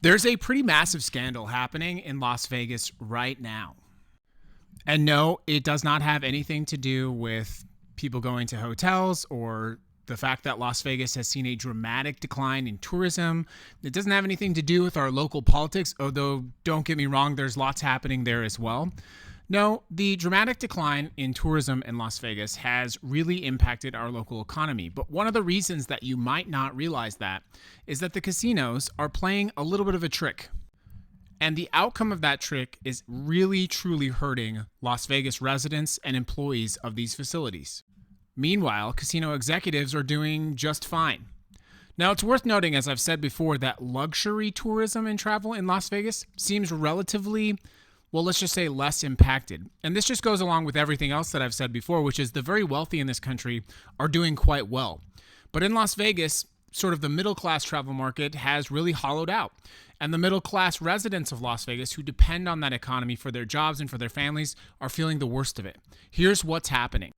There's a pretty massive scandal happening in Las Vegas right now. And no, it does not have anything to do with people going to hotels or the fact that Las Vegas has seen a dramatic decline in tourism. It doesn't have anything to do with our local politics, although don't get me wrong, there's lots happening there as well. No, the dramatic decline in tourism in Las Vegas has really impacted our local economy. But one of the reasons that you might not realize that is that the casinos are playing a little bit of a trick. And the outcome of that trick is really, truly hurting Las Vegas residents and employees of these facilities. Meanwhile, casino executives are doing just fine. Now, it's worth noting, as I've said before, that luxury tourism and travel in Las Vegas seems relatively, well, let's just say less impacted. And this just goes along with everything else that I've said before, which is the very wealthy in this country are doing quite well. But in Las Vegas, sort of the middle-class travel market has really hollowed out. And the middle-class residents of Las Vegas who depend on that economy for their jobs and for their families are feeling the worst of it. Here's what's happening.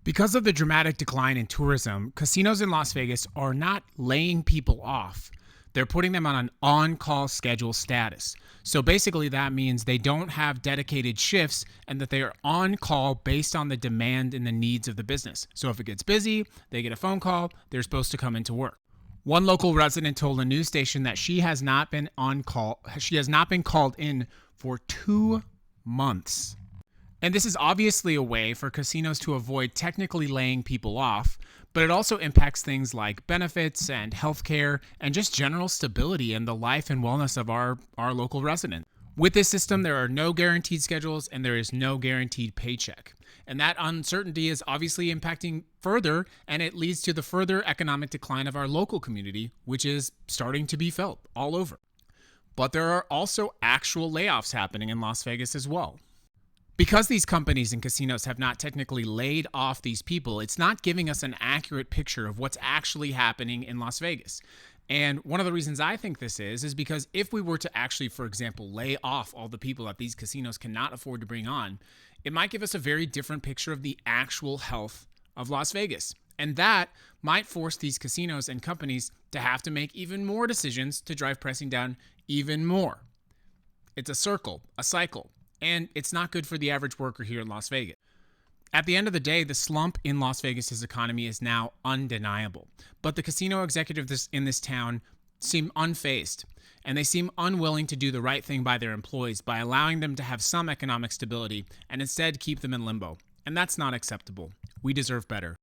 Because of the dramatic decline in tourism, casinos in Las Vegas are not laying people off. They're putting them on an on-call schedule status. So basically that means they don't have dedicated shifts and that they are on call based on the demand and the needs of the business. So if it gets busy, they get a phone call, they're supposed to come into work. One local resident told a news station that she has not been called in for 2 months. And this is obviously a way for casinos to avoid technically laying people off, but it also impacts things like benefits and healthcare and just general stability in the life and wellness of our local residents. With this system, there are no guaranteed schedules and there is no guaranteed paycheck. And that uncertainty is obviously impacting further, and it leads to the further economic decline of our local community, which is starting to be felt all over. But there are also actual layoffs happening in Las Vegas as well. Because these companies and casinos have not technically laid off these people, it's not giving us an accurate picture of what's actually happening in Las Vegas. And one of the reasons I think this is because if we were to actually, for example, lay off all the people that these casinos cannot afford to bring on, it might give us a very different picture of the actual health of Las Vegas. And that might force these casinos and companies to have to make even more decisions to drive pricing down even more. It's a circle, a cycle. And it's not good for the average worker here in Las Vegas. At the end of the day, the slump in Las Vegas's economy is now undeniable. But the casino executives in this town seem unfazed, and they seem unwilling to do the right thing by their employees by allowing them to have some economic stability and instead keep them in limbo. And that's not acceptable. We deserve better.